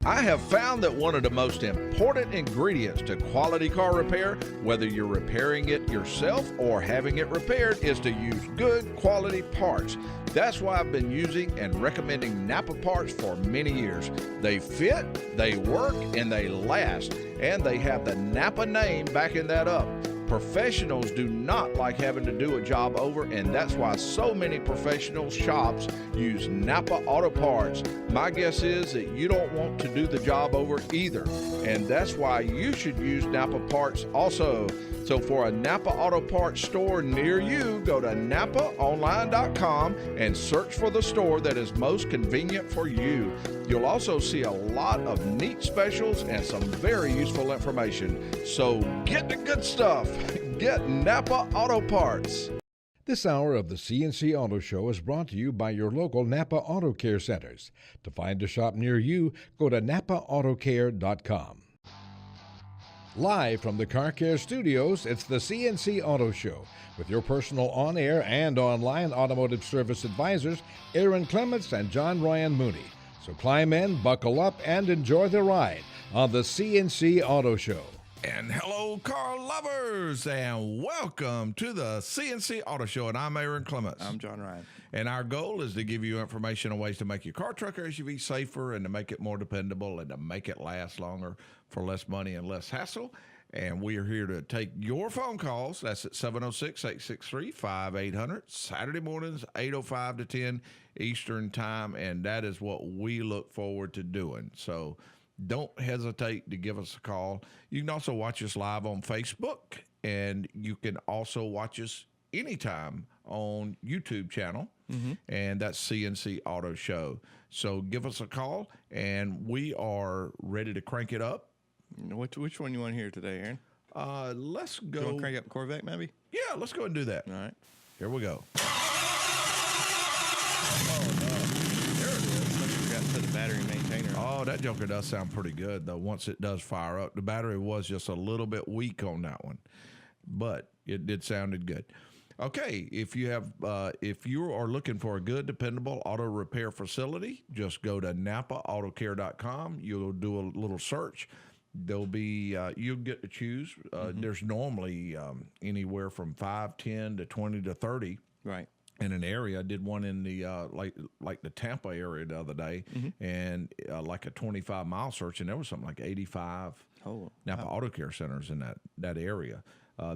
I have found that one of the most important ingredients to quality car repair, whether you're repairing it yourself or having it repaired, is to use good quality parts. That's why I've been using and recommending Napa parts for many years. They fit, they work, and they last. And they have the Napa name backing that up. Professionals do not like having to do a job over, and that's why so many professional shops use Napa Auto Parts. My guess is that you don't want to do the job over either, and that's why you should use Napa Parts also. So for a Napa Auto Parts store near you, go to NapaOnline.com and search for the store that is most convenient for you. You'll also see a lot of neat specials and some very useful information. So get the good stuff. Get Napa Auto Parts. This hour of the CNC Auto Show is brought to you by your local Napa Auto Care centers. To find a shop near you, go to NapaAutoCare.com. Live from the Car Care Studios, it's the CNC Auto Show with your personal on-air and online automotive service advisors, Aaron Clements and John Ryan Mooney. So climb in, buckle up, and enjoy the ride on the CNC Auto Show. And hello, car lovers, and welcome to the CNC Auto Show. And I'm Aaron Clements. I'm John Ryan. And our goal is to give you information on ways to make your car, truck, or SUV safer and to make it more dependable and to make it last longer for less money and less hassle. And we are here to take your phone calls. That's at 706-863-5800. Saturday mornings, 8:05 to 10 Eastern Time. And that is what we look forward to doing. So don't hesitate to give us a call. You can also watch us live on Facebook. And you can also watch us anytime on YouTube channel. And that's CNC Auto Show. So give us a call, and we are ready to crank it up. Which one you want to hear today, Aaron? Let's go. You want to crank up Corvette, maybe? Yeah, let's go and do that. All right. Here we go. Oh, no. There it is. I forgot to put the battery maintainer on. Oh, that joker does sound pretty good, though, once it does fire up. The battery was just a little bit weak on that one, but it sounded good. Okay, if you are looking for a good, dependable auto repair facility, just go to NapaAutoCare.com. You'll do a little search. There'll be you'll get to choose. There's normally anywhere from 5, 10 to 20 to 30. Right. In an area. I did one in the like the Tampa area the other day, and like a 25-mile search, and there was something like 85 Napa Auto Care centers in that area.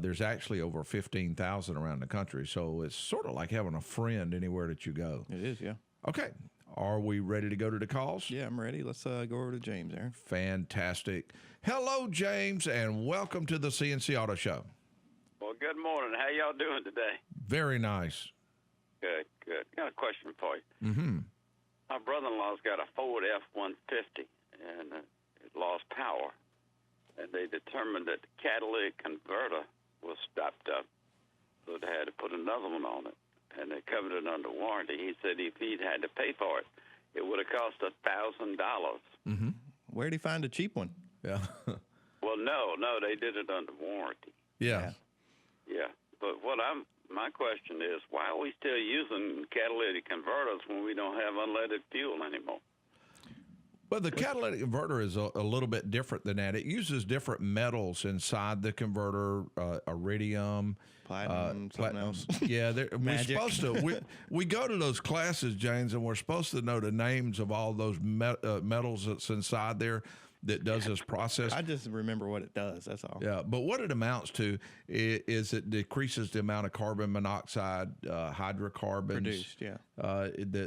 There's actually over 15,000 around the country, so it's sort of like having a friend anywhere that you go. It is, yeah. Okay, are we ready to go to the calls? Yeah, I'm ready. Let's go over to James, Aaron. Fantastic. Hello, James, and welcome to the CNC Auto Show. Well, good morning. How y'all doing today? Very nice. Good, good. Got a question for you. Mm-hmm. My brother-in-law's got a Ford F-150, and it lost power. And they determined that the catalytic converter was stopped up, so they had to put another one on it, and they covered it under warranty. He said if he'd had to pay for it, it would have cost $1,000. Mm-hmm. Where'd he find a cheap one? Yeah. Well, no, they did it under warranty. Yeah. But my question is, why are we still using catalytic converters when we don't have unleaded fuel anymore? Well, the catalytic converter is a little bit different than that. It uses different metals inside the converter, iridium, Platinum, something else. Yeah, we're Magic. supposed to. We go to those classes, James, and we're supposed to know the names of all those metals that's inside there that does this process. I just remember what it does, that's all. Yeah, but what it amounts to is it decreases the amount of carbon monoxide, hydrocarbons Produced, yeah.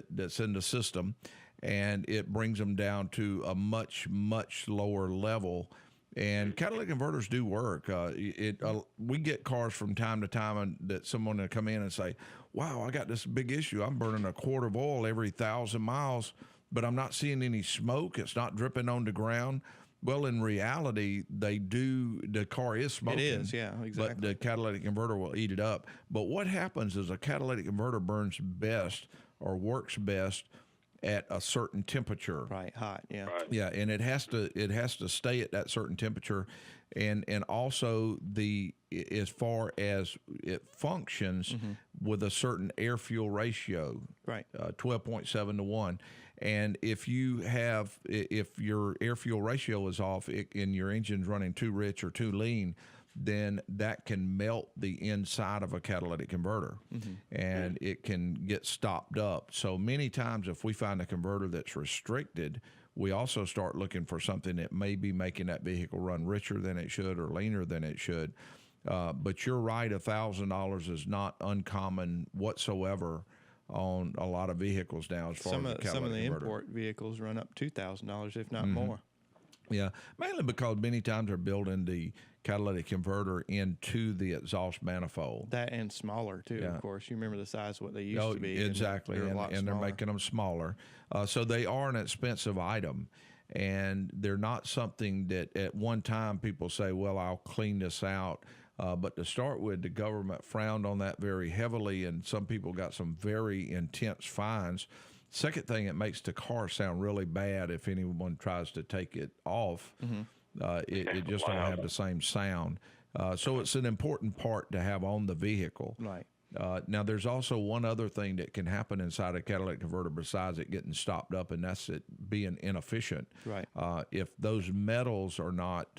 That's in the system, and it brings them down to a much, much lower level. And catalytic converters do work. We get cars from time to time that someone will come in and say, wow, I got this big issue. I'm burning a quart of oil every 1,000 miles, but I'm not seeing any smoke. It's not dripping on the ground. Well, in reality, the car is smoking. It is, yeah, exactly. But the catalytic converter will eat it up. But what happens is a catalytic converter burns best or works best at a certain temperature. Right, hot, yeah. Right. Yeah, and it has to stay at that certain temperature, and also as far as it functions with a certain air fuel ratio, Right. 12.7 to 1, And if if your air fuel ratio is off and your engine's running too rich or too lean, then that can melt the inside of a catalytic converter, and it can get stopped up. So many times if we find a converter that's restricted, we also start looking for something that may be making that vehicle run richer than it should or leaner than it should. But you're right, $1,000 is not uncommon whatsoever on a lot of vehicles now as far as the catalytic some of the converter. import vehicles run up $2,000, if not more. Yeah, mainly because many times they're building the catalytic converter into the exhaust manifold. That and smaller too, Yeah. of course. You remember the size of what they used to be. Exactly, and and they're making them smaller. So they are an expensive item, and they're not something that at one time people say, well, I'll clean this out. But to start with, the government frowned on that very heavily, and some people got some very intense fines. Second thing, it makes the car sound really bad if anyone tries to take it off. It just don't have the same sound. So it's an important part to have on the vehicle. Right. Now, there's also one other thing that can happen inside a catalytic converter besides it getting stopped up, and that's it being inefficient. Right. If those metals are not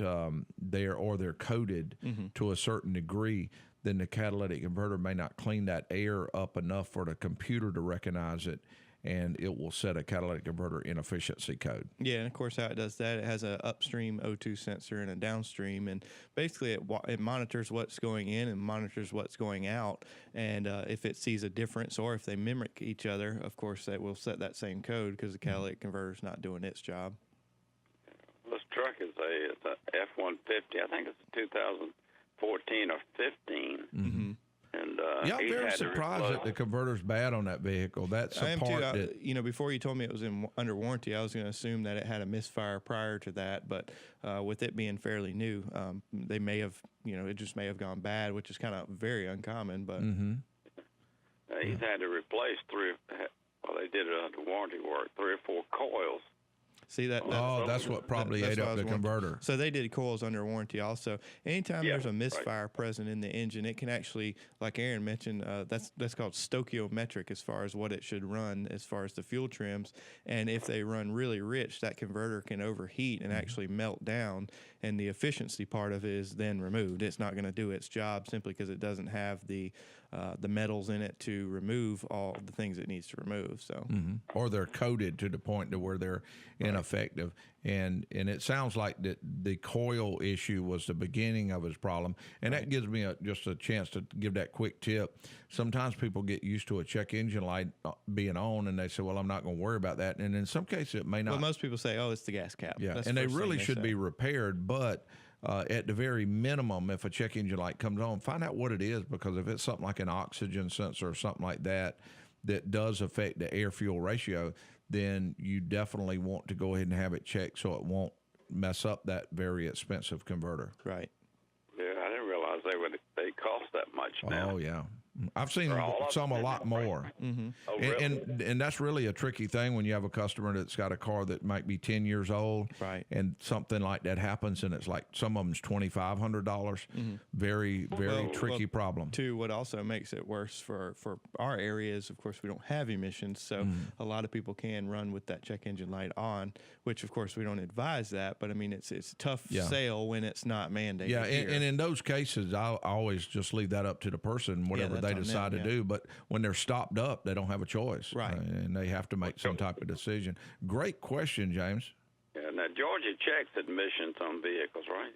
there or they're coated to a certain degree, then the catalytic converter may not clean that air up enough for the computer to recognize it, and it will set a catalytic converter inefficiency code. Yeah, and of course how it does that, it has an upstream O2 sensor and a downstream, and basically it monitors what's going in and monitors what's going out, and if it sees a difference or if they mimic each other, of course that will set that same code because the catalytic converter is not doing its job. This truck is a F-150. I think it's a 2014 or 15. And Yeah, I'm he very had to surprised replace- that the converter's bad on that vehicle. That's I a am part too. that You know, before you told me it was under warranty, I was going to assume that it had a misfire prior to that. But with it being fairly new, they may have, it just may have gone bad, which is kind of very uncommon. But he's had to replace they did it under warranty work, 3 or 4 coils. see that. that's what probably that's ate what I up was the wondering. converter. So they did coils under warranty also. Anytime Yeah, there's a right. misfire present in the engine, it can actually, like Aaron mentioned, that's called stoichiometric as far as what it should run as far as the fuel trims. And if they run really rich, that converter can overheat and actually melt down, and the efficiency part of it is then removed. It's not going to do its job simply because it doesn't have the metals in it to remove all the things it needs to remove. So. Or they're coated to the point to where they're ineffective. And it sounds like that the coil issue was the beginning of his problem. And that gives me just a chance to give that quick tip. Sometimes people get used to a check engine light being on, and they say, well, I'm not going to worry about that. And in some cases, it may not. Well, most people say, oh, it's the gas cap. Yeah, That's and the they first thing really should say. be repaired, but at the very minimum, if a check engine light comes on, find out what it is, because if it's something like an oxygen sensor or something like that that does affect the air-fuel ratio, then you definitely want to go ahead and have it checked so it won't mess up that very expensive converter. Right. Yeah, I didn't realize they cost that much now. Oh, yeah. I've seen all of some a them? lot more. Oh, really? And that's really a tricky thing when you have a customer that's got a car that might be 10 years old, Right. and something like that happens, and it's like some of them's $2,500. Very, very tricky problem. Too, what also makes it worse for our area is, of course, we don't have emissions, so a lot of people can run with that check engine light on, which, of course, we don't advise that, but, I mean, it's a tough sale when it's not mandated. Yeah, here. and in those cases, I always just leave that up to the person, whatever that's they on them, decide to yeah. do. But when they're stopped up, they don't have a choice. Right. And they have to make some type of decision. Great question, James. Yeah, now, Georgia checks emissions on vehicles, right?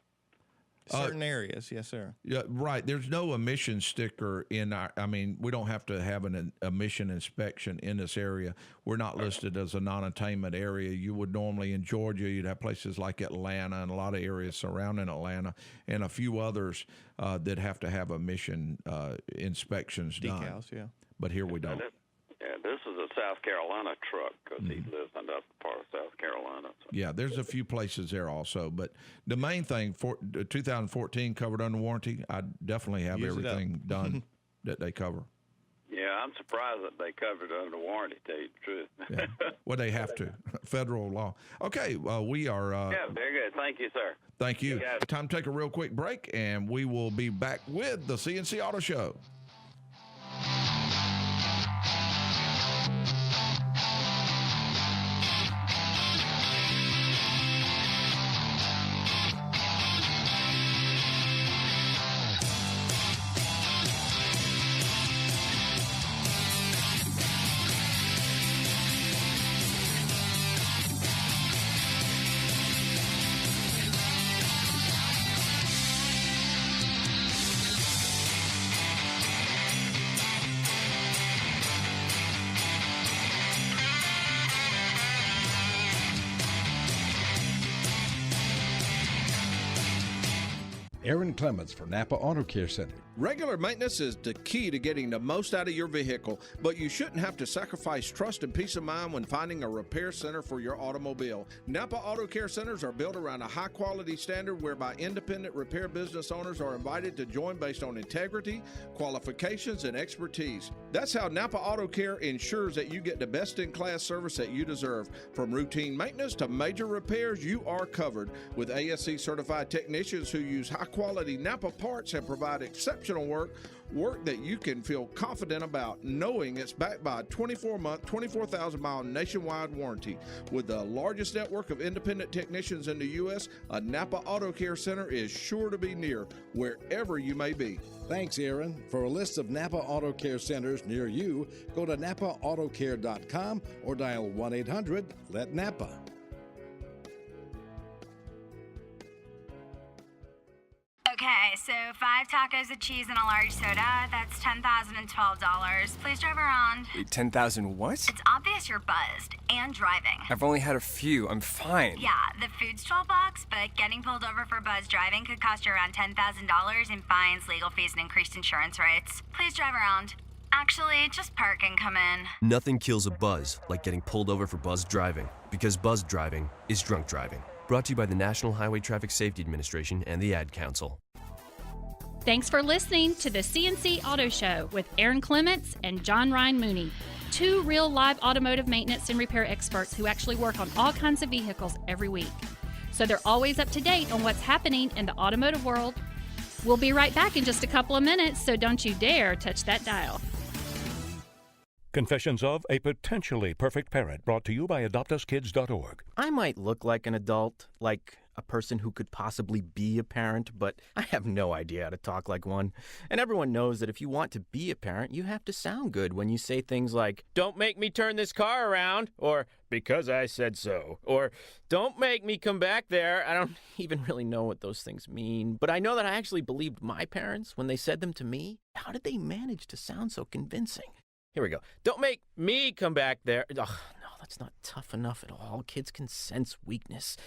Certain areas, yes, sir. Yeah, right. There's no emission sticker in we don't have to have an emission inspection in this area. We're not listed as a non-attainment area. You would normally, in Georgia, you'd have places like Atlanta and a lot of areas surrounding Atlanta and a few others that have to have emission inspections done. Decals, yeah. But here we don't. Yeah, this is a South Carolina truck because he lives in the upper part of South Carolina. So. Yeah, there's a few places there also. But the main thing, 2014 covered under warranty, I definitely have Use it up. everything done that they cover. Yeah, I'm surprised that they covered it under warranty, to tell you the truth. Yeah. Well, they have to. Federal law. Okay, we are. Yeah, very good. Thank you, sir. Thank you. Yeah. Time to take a real quick break, and we will be back with the CNC Auto Show. Aaron Clements for Napa Auto Care Center. Regular maintenance is the key to getting the most out of your vehicle, but you shouldn't have to sacrifice trust and peace of mind when finding a repair center for your automobile. Napa Auto Care Centers are built around a high-quality standard whereby independent repair business owners are invited to join based on integrity, qualifications, and expertise. That's how Napa Auto Care ensures that you get the best-in-class service that you deserve. From routine maintenance to major repairs, you are covered with ASE-certified technicians who use high-quality Napa parts and provide exceptional work that you can feel confident about, knowing it's backed by a 24-month, 24,000-mile nationwide warranty. With the largest network of independent technicians in the U.S., a Napa Auto Care Center is sure to be near wherever you may be. Thanks, Aaron. For a list of Napa Auto Care centers near you, go to napaautocare.com or dial 1-800-LET-NAPA. Okay, so 5 tacos of cheese and a large soda, that's $10,012. Please drive around. Wait, 10,000 what? It's obvious you're buzzed and driving. I've only had a few. I'm fine. Yeah, the food's $12, but getting pulled over for buzz driving could cost you around $10,000 in fines, legal fees, and increased insurance rates. Please drive around. Actually, just park and come in. Nothing kills a buzz like getting pulled over for buzz driving, because buzz driving is drunk driving. Brought to you by the National Highway Traffic Safety Administration and the Ad Council. Thanks for listening to the CNC Auto Show with Aaron Clements and John Ryan Mooney, 2 real live automotive maintenance and repair experts who actually work on all kinds of vehicles every week. So they're always up to date on what's happening in the automotive world. We'll be right back in just a couple of minutes, so don't you dare touch that dial. Confessions of a Potentially Perfect Parent, brought to you by AdoptUsKids.org. I might look like an adult, like a person who could possibly be a parent, but I have no idea how to talk like one. And everyone knows that if you want to be a parent, you have to sound good when you say things like, "Don't make me turn this car around," or "because I said so," or "Don't make me come back there." I don't even really know what those things mean, but I know that I actually believed my parents when they said them to me. How did they manage to sound so convincing? Here we go. "Don't make me come back there." Ugh, no, that's not tough enough at all. Kids can sense weakness.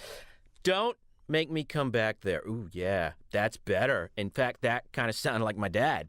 "Don't make me come back there." Ooh, yeah, that's better. In fact, that kind of sounded like my dad.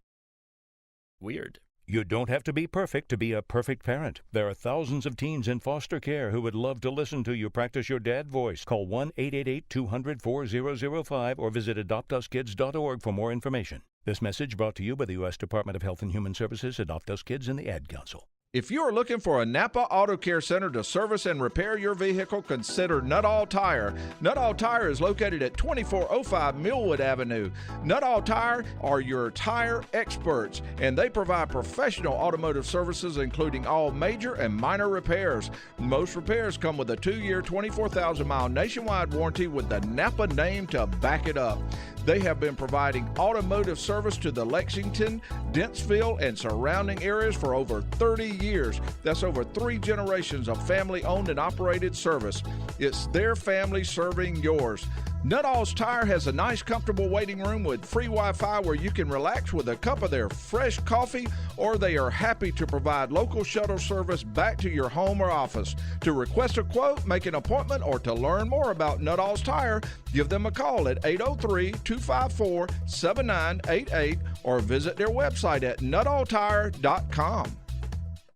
Weird. You don't have to be perfect to be a perfect parent. There are thousands of teens in foster care who would love to listen to you practice your dad voice. Call 1-888-200-4005 or visit AdoptUsKids.org for more information. This message brought to you by the U.S. Department of Health and Human Services, Adopt Us Kids, and the Ad Council. If you are looking for a Napa Auto Care Center to service and repair your vehicle, consider Nuttall Tire. Nuttall Tire is located at 2405 Millwood Avenue. Nuttall Tire are your tire experts, and they provide professional automotive services, including all major and minor repairs. Most repairs come with a 2-year, 24,000-mile nationwide warranty with the Napa name to back it up. They have been providing automotive service to the Lexington, Dentsville, and surrounding areas for over 30 years. That's over 3 generations of family-owned and operated service. It's their family serving yours. Nuttall's Tire has a nice, comfortable waiting room with free Wi-Fi where you can relax with a cup of their fresh coffee, or they are happy to provide local shuttle service back to your home or office. To request a quote, make an appointment, or to learn more about Nuttall's Tire, give them a call at 803-254-7988 or visit their website at nuttalltire.com.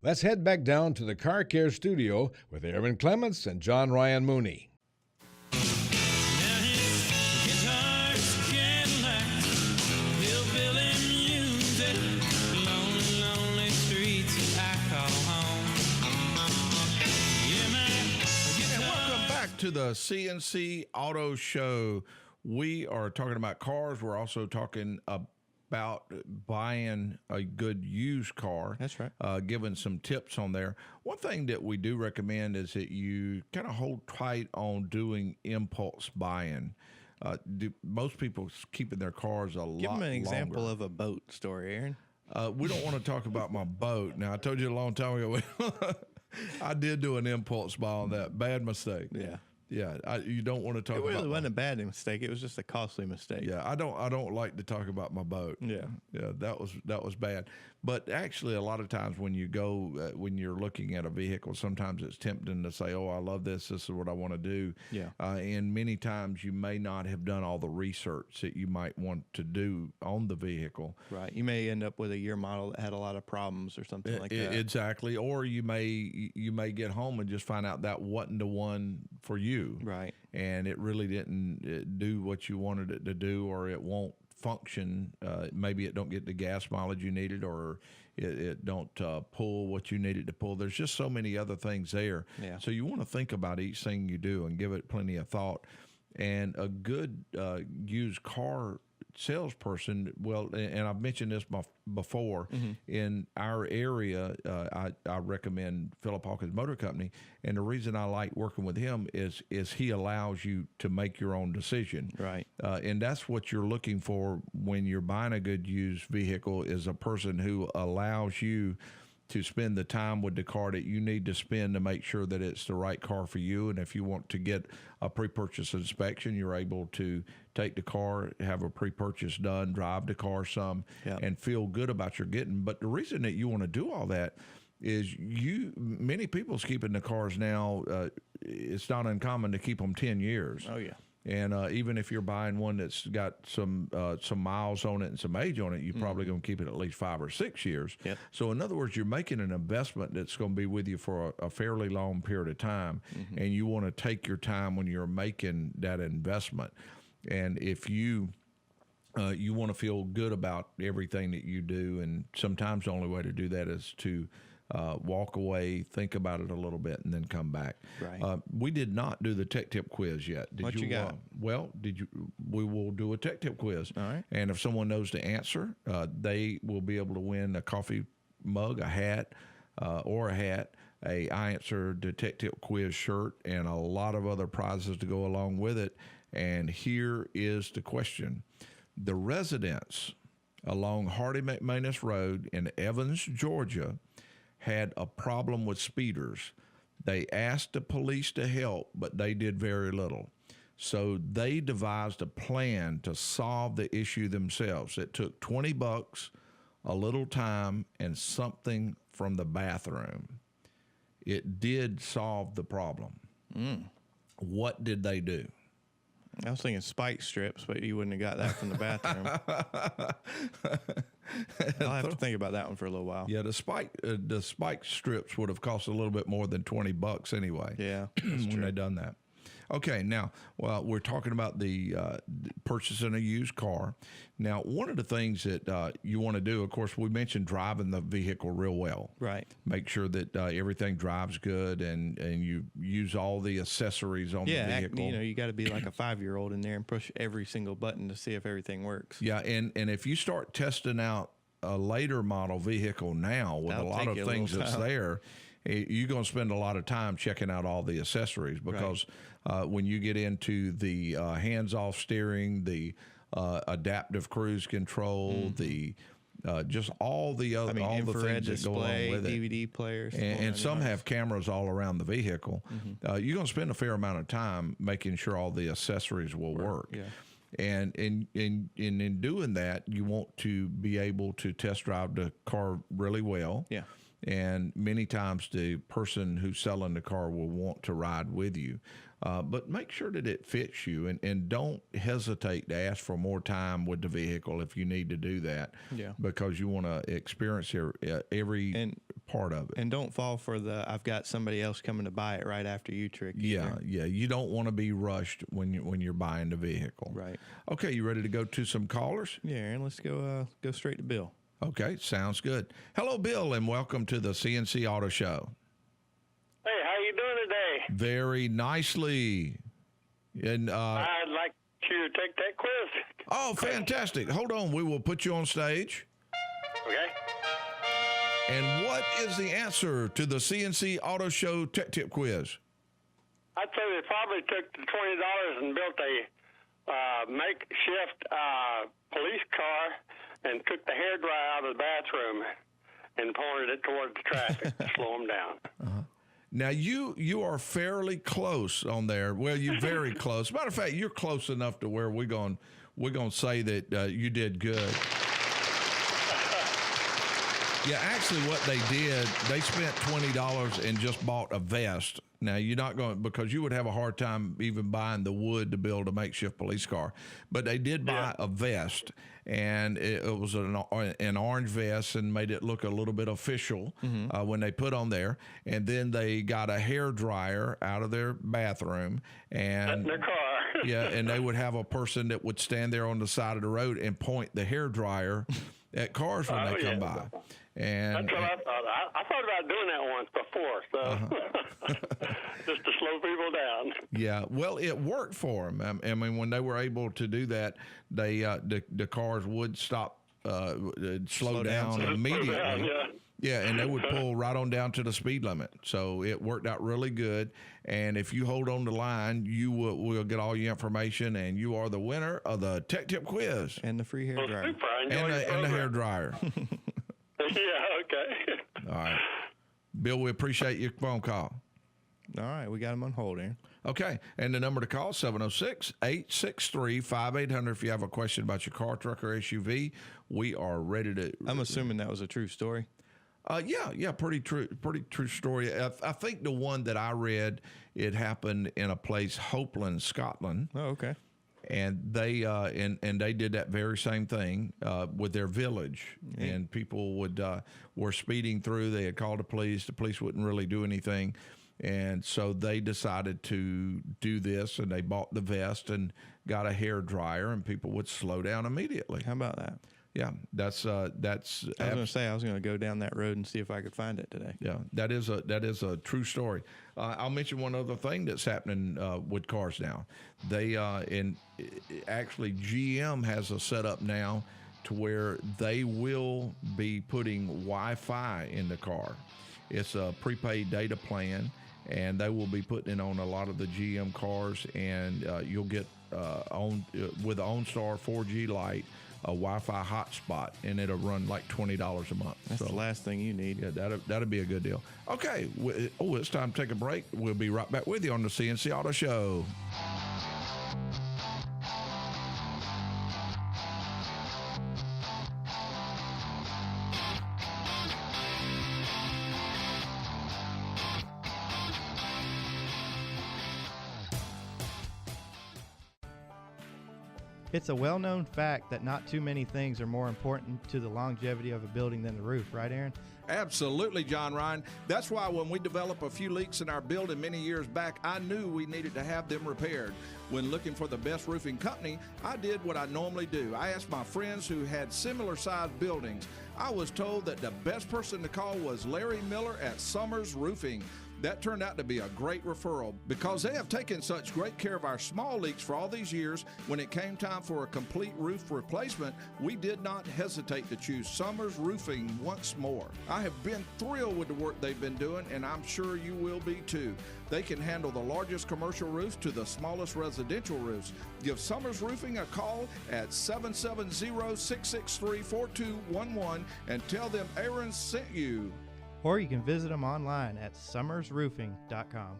Let's head back down to the Car Care Studio with Aaron Clements and John Ryan Mooney. To the CNC Auto Show. We are talking about cars. We're also talking about buying a good used car. That's right. Giving some tips on there. One thing that we do recommend is that you kind of hold tight on doing impulse buying. Most people keeping their cars a lot longer. Give them an example of a boat story, Aaron. We don't want to talk about my boat. Now, I told you a long time ago, I did do an impulse buy on that. Bad mistake. Yeah. Yeah, you don't want to talk It really about wasn't a bad mistake. It was just a costly mistake. Yeah, I don't like to talk about my boat. Yeah. That was bad. But actually, a lot of times when you go when you're looking at a vehicle, sometimes it's tempting to say, "Oh, I love this. This is what I want to do." Yeah. And many times you may not have done all the research that you might want to do on the vehicle. Right. You may end up with a year model that had a lot of problems or something like that. Exactly. Or you may get home and just find out that wasn't the one for you. Right. And it really didn't do what you wanted it to do, or it won't function. Maybe it don't get the gas mileage you needed, or it don't pull what you needed to pull. There's just so many other things there. Yeah. So you want to think about each thing you do and give it plenty of thought. And a good used car salesperson, and I've mentioned this before, in our area, I recommend Philip Hawkins Motor Company, and the reason I like working with him is he allows you to make your own decision. Right. And that's what you're looking for when you're buying a good used vehicle, is a person who allows you to spend the time with the car that you need to spend to make sure that it's the right car for you. And if you want to get a pre-purchase inspection, you're able to take the car, have a pre-purchase done, drive the car some, and feel good about your getting. But the reason that you want to do all that is many people's keeping the cars now. It's not uncommon to keep them 10 years. Oh, yeah. And even if you're buying one that's got some miles on it and some age on it, you're probably going to keep it at least 5 or 6 years. Yep. So in other words, you're making an investment that's going to be with you for a fairly long period of time, and you want to take your time when you're making that investment. And if you want to feel good about everything that you do, and sometimes the only way to do that is to walk away, think about it a little bit, and then come back. Right. We did not do the tech tip quiz yet. What you got? We will do a tech tip quiz. All right. And if someone knows the answer, they will be able to win a coffee mug, a hat, I answered the tech tip quiz shirt, and a lot of other prizes to go along with it. And here is the question. The residents along Hardy McManus Road in Evans, Georgia, had a problem with speeders. They asked the police to help, but they did very little. So they devised a plan to solve the issue themselves. It took $20, a little time, and something from the bathroom. It did solve the problem. What did they do? I was thinking spike strips, but you wouldn't have got that from the bathroom. I'll have to think about that one for a little while. Yeah, the spike strips would have cost a little bit more than $20 anyway. Yeah, when they done that. Okay, now we're talking about the purchasing a used car. Now, one of the things that you want to do, of course, we mentioned driving the vehicle real well. Right. Make sure that everything drives good and you use all the accessories on the vehicle. You got to be like a 5-year-old in there and push every single button to see if everything works. Yeah, and if you start testing out a later model vehicle now with a lot of things that's there, you're going to spend a lot of time checking out all the accessories, because when you get into the hands-off steering, the adaptive cruise control, the just all the other all the things that go along with it, DVD players, and some have cameras all around the vehicle. You're going to spend a fair amount of time making sure all the accessories will work. Yeah. And in doing that, you want to be able to test drive the car really well. Yeah. And many times the person who's selling the car will want to ride with you. But make sure that it fits you, and don't hesitate to ask for more time with the vehicle if you need to do that. Yeah. Because you want to experience every part of it. And don't fall for the I've got somebody else coming to buy it right after you trick. Yeah. You don't want to be rushed when you're buying the vehicle. Right. Okay, you ready to go to some callers? Yeah, Aaron, let's go straight to Bill. Okay, sounds good. Hello, Bill, and welcome to the CNC Auto Show. Hey, how you doing today? Very nicely. And I'd like you to take that quiz. Oh, fantastic. Hold on. We will put you on stage. Okay. And what is the answer to the CNC Auto Show Tech Tip Quiz? I'd say they probably took the $20 and built a makeshift police car and took the hairdryer out of the bathroom and pointed it towards the traffic to slow them down. Now you are fairly close on there. Well, you're very close. Matter of fact, you're close enough to where we're gonna say that you did good. Yeah, actually, what they did, they spent $20 and just bought a vest. Now, you're not going, because you would have a hard time even buying the wood to build a makeshift police car. But they did buy a vest, and it was an orange vest and made it look a little bit official when they put on there. And then they got a hair dryer out of their bathroom. And in their car. Yeah, and they would have a person that would stand there on the side of the road and point the hair dryer at cars when they come by. And that's what I thought. I thought about doing that once before, so just to slow people down. Yeah, well, it worked for them. I mean, when they were able to do that, they the cars would stop, slow down immediately. Yeah, and they would pull right on down to the speed limit. So it worked out really good. And if you hold on the line, we'll get all your information, and you are the winner of the Tech Tip Quiz and the free hair dryer and the hair dryer. Yeah, okay. All right. Bill, we appreciate your phone call. All right, we got him on hold, Aaron. Okay, and the number to call, 706-863-5800. If you have a question about your car, truck, or SUV, we are ready to... I'm assuming that was a true story. Yeah, pretty true story. I think the one that I read, it happened in a place, Hopeland, Scotland. Oh, okay. And they and they did that very same thing with their village, and people were speeding through. They had called the police. The police wouldn't really do anything, and so they decided to do this. And they bought the vest and got a hair dryer, and people would slow down immediately. How about that? Yeah, that's. I was going to say I was going to go down that road and see if I could find it today. Yeah, that is a true story. I'll mention one other thing that's happening with cars now. They actually GM has a setup now to where they will be putting Wi-Fi in the car. It's a prepaid data plan, and they will be putting it on a lot of the GM cars, and you'll get with the OnStar 4G Lite, a Wi-Fi hotspot, and it'll run like $20 a month. That's the last thing you need. Yeah, that'd be a good deal. Okay, it's time to take a break. We'll be right back with you on the CNC Auto Show. It's a well-known fact that not too many things are more important to the longevity of a building than the roof, right, Aaron? Absolutely, John Ryan. That's why when we developed a few leaks in our building many years back, I knew we needed to have them repaired. When looking for the best roofing company, I did what I normally do. I asked my friends who had similar-sized buildings. I was told that the best person to call was Larry Miller at Summers Roofing. That turned out to be a great referral because they have taken such great care of our small leaks for all these years. When it came time for a complete roof replacement, we did not hesitate to choose Summers Roofing once more. I have been thrilled with the work they've been doing, and I'm sure you will be too. They can handle the largest commercial roofs to the smallest residential roofs. Give Summers Roofing a call at 770-663-4211 and tell them Aaron sent you. Or you can visit them online at summersroofing.com.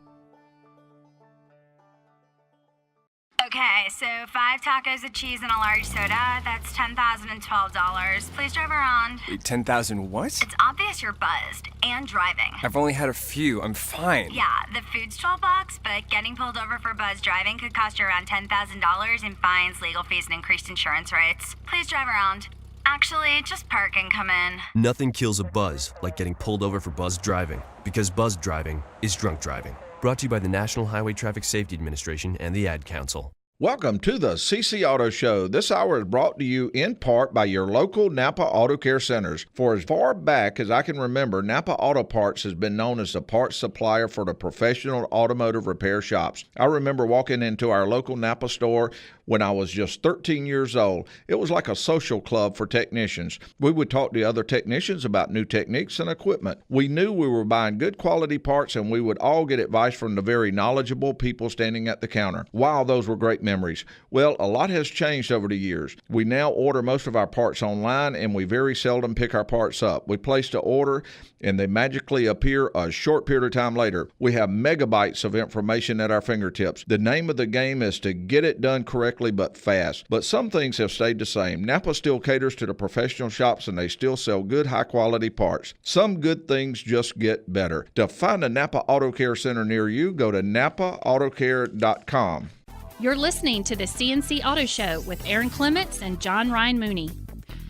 Okay, so 5 tacos of cheese and a large soda, that's $10,012. Please drive around. Wait, 10,000 what? It's obvious you're buzzed and driving. I've only had a few. I'm fine. Yeah, the food's $12, but getting pulled over for buzz driving could cost you around $10,000 in fines, legal fees, and increased insurance rates. Please drive around. Actually, just park and come in. Nothing kills a buzz like getting pulled over for buzz driving, because buzz driving is drunk driving. Brought to you by the National Highway Traffic Safety Administration and the Ad Council. Welcome to the CC Auto Show. This hour is brought to you in part by your local Napa Auto Care Centers. For as far back as I can remember, Napa Auto Parts has been known as the parts supplier for the professional automotive repair shops. I remember walking into our local Napa store when I was just 13 years old. It was like a social club for technicians. We would talk to other technicians about new techniques and equipment. We knew we were buying good quality parts, and we would all get advice from the very knowledgeable people standing at the counter. Wow, those were great memories. Well, a lot has changed over the years. We now order most of our parts online, and we very seldom pick our parts up. We place the order, and they magically appear a short period of time later. We have megabytes of information at our fingertips. The name of the game is to get it done correctly but fast. But some things have stayed the same. Napa still caters to the professional shops, and they still sell good, high-quality parts. Some good things just get better. To find a Napa Auto Care Center near you, go to NapaAutoCare.com. You're listening to the CNC Auto Show with Aaron Clements and John Ryan Mooney,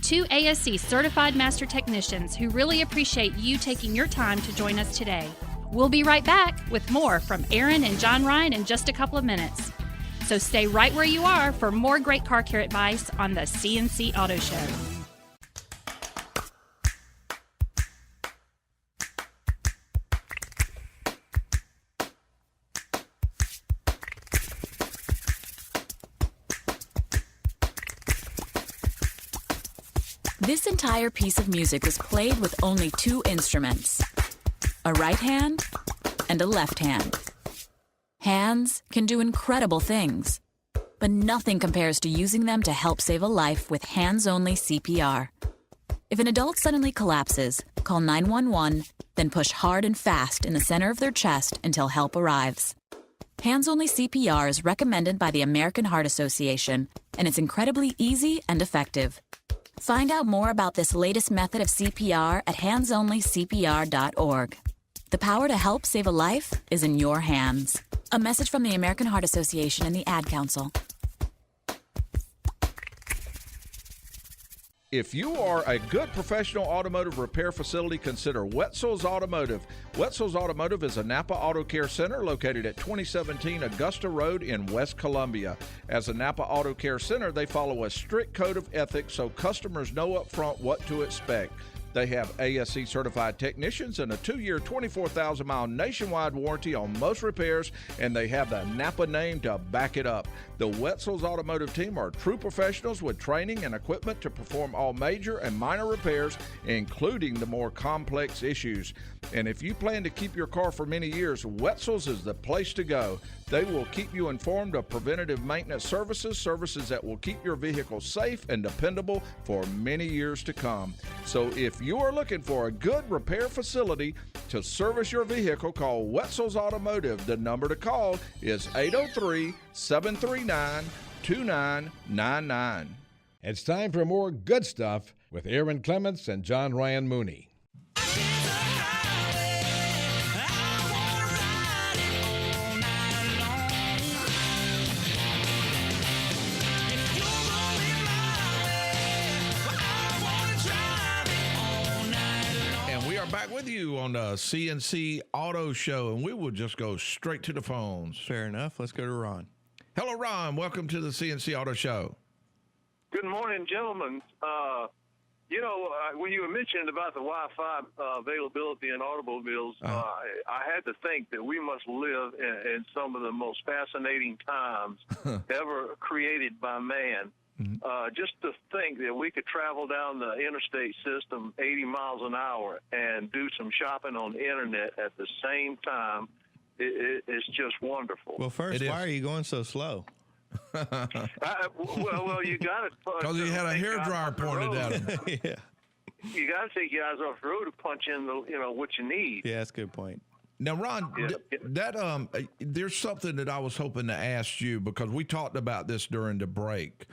2 ASC certified master technicians who really appreciate you taking your time to join us today. We'll be right back with more from Aaron and John Ryan in just a couple of minutes. So stay right where you are for more great car care advice on the CNC Auto Show. This entire piece of music was played with only 2 instruments, a right hand and a left hand. Hands can do incredible things, but nothing compares to using them to help save a life with hands-only CPR. If an adult suddenly collapses, call 911, then push hard and fast in the center of their chest until help arrives. Hands-only CPR is recommended by the American Heart Association, and it's incredibly easy and effective. Find out more about this latest method of CPR at handsonlycpr.org. The power to help save a life is in your hands. A message from the American Heart Association and the Ad Council. If you are a good professional automotive repair facility, consider Wetzel's Automotive. Wetzel's Automotive is a Napa Auto Care Center located at 2017 Augusta Road in West Columbia. As a Napa Auto Care Center, they follow a strict code of ethics so customers know up front what to expect. They have ASC certified technicians and a 2-year, 24,000-mile nationwide warranty on most repairs, and they have the Napa name to back it up. The Wetzel's Automotive team are true professionals with training and equipment to perform all major and minor repairs, including the more complex issues. And if you plan to keep your car for many years, Wetzel's is the place to go. They will keep you informed of preventative maintenance services that will keep your vehicle safe and dependable for many years to come. So if you are looking for a good repair facility to service your vehicle, call Wetzel's Automotive. The number to call is 803-739-2999. It's time for more good stuff with Aaron Clements and John Ryan Mooney. Back with you on the CNC Auto Show, and we will just go straight to the phones. Fair enough. Let's go to Ron. Hello, Ron. Welcome to the CNC Auto Show. Good morning, gentlemen. When you were mentioning about the Wi-Fi availability in automobiles, I had to think that we must live in some of the most fascinating times ever created by man. Just to think that we could travel down the interstate system 80 miles an hour and do some shopping on the internet at the same time, it's just wonderful. Well, first, why are you going so slow? You got it. Because he had a hairdryer pointed at him. Yeah. You got to take your eyes off the road to punch in what you need. Yeah, that's a good point. Now, Ron, there's something that I was hoping to ask you, because we talked about this during the break.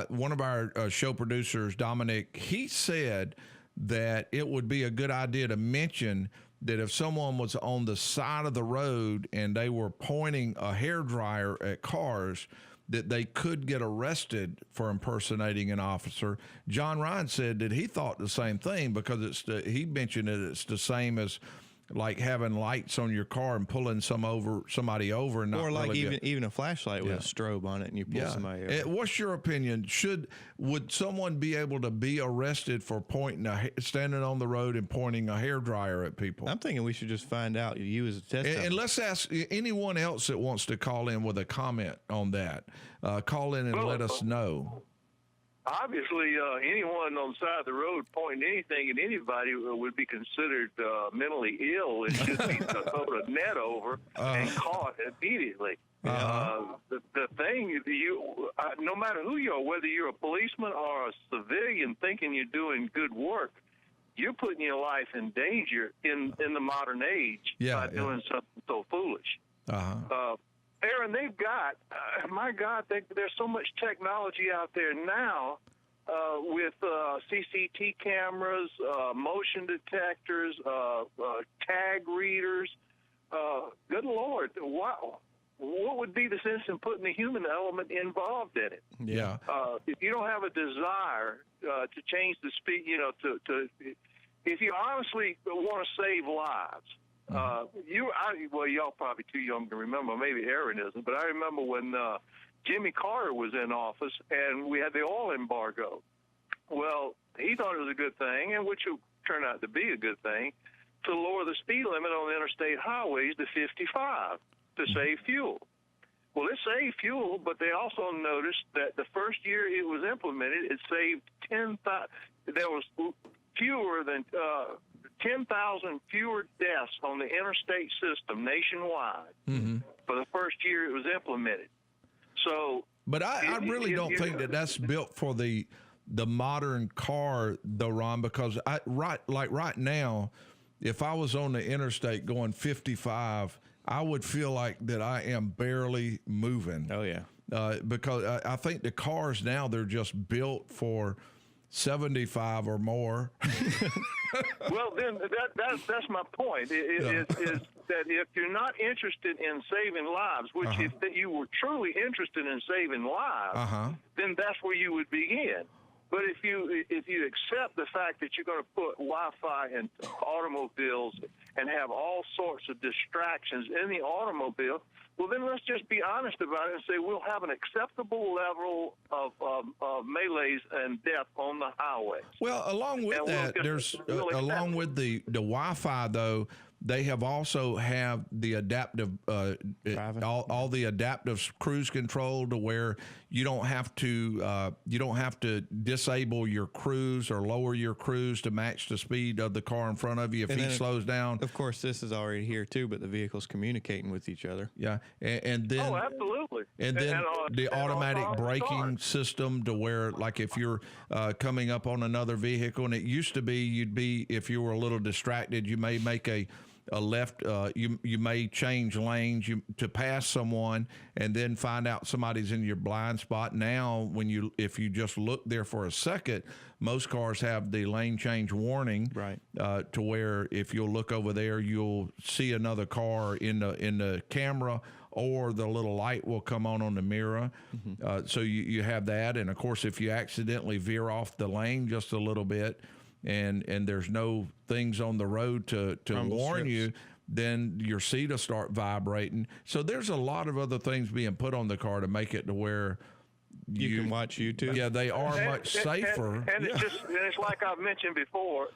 One of our show producers, Dominic, he said that it would be a good idea to mention that if someone was on the side of the road and they were pointing a hairdryer at cars, that they could get arrested for impersonating an officer. John Ryan said that he thought the same thing, because he mentioned that it's the same as like having lights on your car and pulling somebody over, and not or like really even a flashlight with a strobe on it, and you pull somebody over. What's your opinion? Would someone be able to be arrested for standing on the road and pointing a hairdryer at people? I'm thinking we should just find out, you as a test. And let's ask anyone else that wants to call in with a comment on that. Call in and let us know. Obviously, anyone on the side of the road pointing anything at anybody would be considered mentally ill and should be thrown a net over and caught immediately. The thing, no matter who you are, whether you're a policeman or a civilian thinking you're doing good work, you're putting your life in danger in the modern age by doing something so foolish. Aaron, they've got, my God, there's so much technology out there now with CCT cameras, motion detectors, tag readers. Good Lord, wow. What would be the sense in putting the human element involved in it? Yeah. If you don't have a desire to change the speed, if you honestly want to save lives, y'all probably too young to remember. Maybe Aaron isn't, but I remember when Jimmy Carter was in office and we had the oil embargo. Well, he thought it was a good thing, and which turned out to be a good thing, to lower the speed limit on the interstate highways to 55 to save fuel. Well, it saved fuel, but they also noticed that the first year it was implemented, it saved 10,000. There was fewer than 10,000 fewer deaths on the interstate system nationwide for the first year it was implemented. So, but I really don't think that's built for the modern car, though, Ron. Because right now, if I was on the interstate going 55, I would feel like that I am barely moving. Oh yeah, because I think the cars now, they're just built for 75 or more. Well, then that's my point. Is that if you're not interested in saving lives, which if you were truly interested in saving lives, then that's where you would begin. But if you accept the fact that you're going to put Wi-Fi in automobiles and have all sorts of distractions in the automobile, well, then let's just be honest about it and say we'll have an acceptable level of melees and death on the highway. Well, along with that, along with the Wi-Fi, though, they have also have the adaptive, all the adaptive cruise control to where you don't have to disable your cruise or lower your cruise to match the speed of the car in front of you if he slows down. Of course, this is already here too, but the vehicle's communicating with each other. Yeah, and then absolutely, and then the automatic braking system to where, like, if you're coming up on another vehicle, and it used to be if you were a little distracted, you may make a left, you may change lanes to pass someone and then find out somebody's in your blind spot. Now, if you just look there for a second, most cars have the lane change warning, right? To where if you'll look over there, you'll see another car in the camera, or the little light will come on the mirror. So you have that, and of course, if you accidentally veer off the lane just a little bit, and there's no things on the road to warn you, then your seat will start vibrating. So there's a lot of other things being put on the car to make it to where you can watch YouTube. Yeah, they are much safer. And it's like I've mentioned before,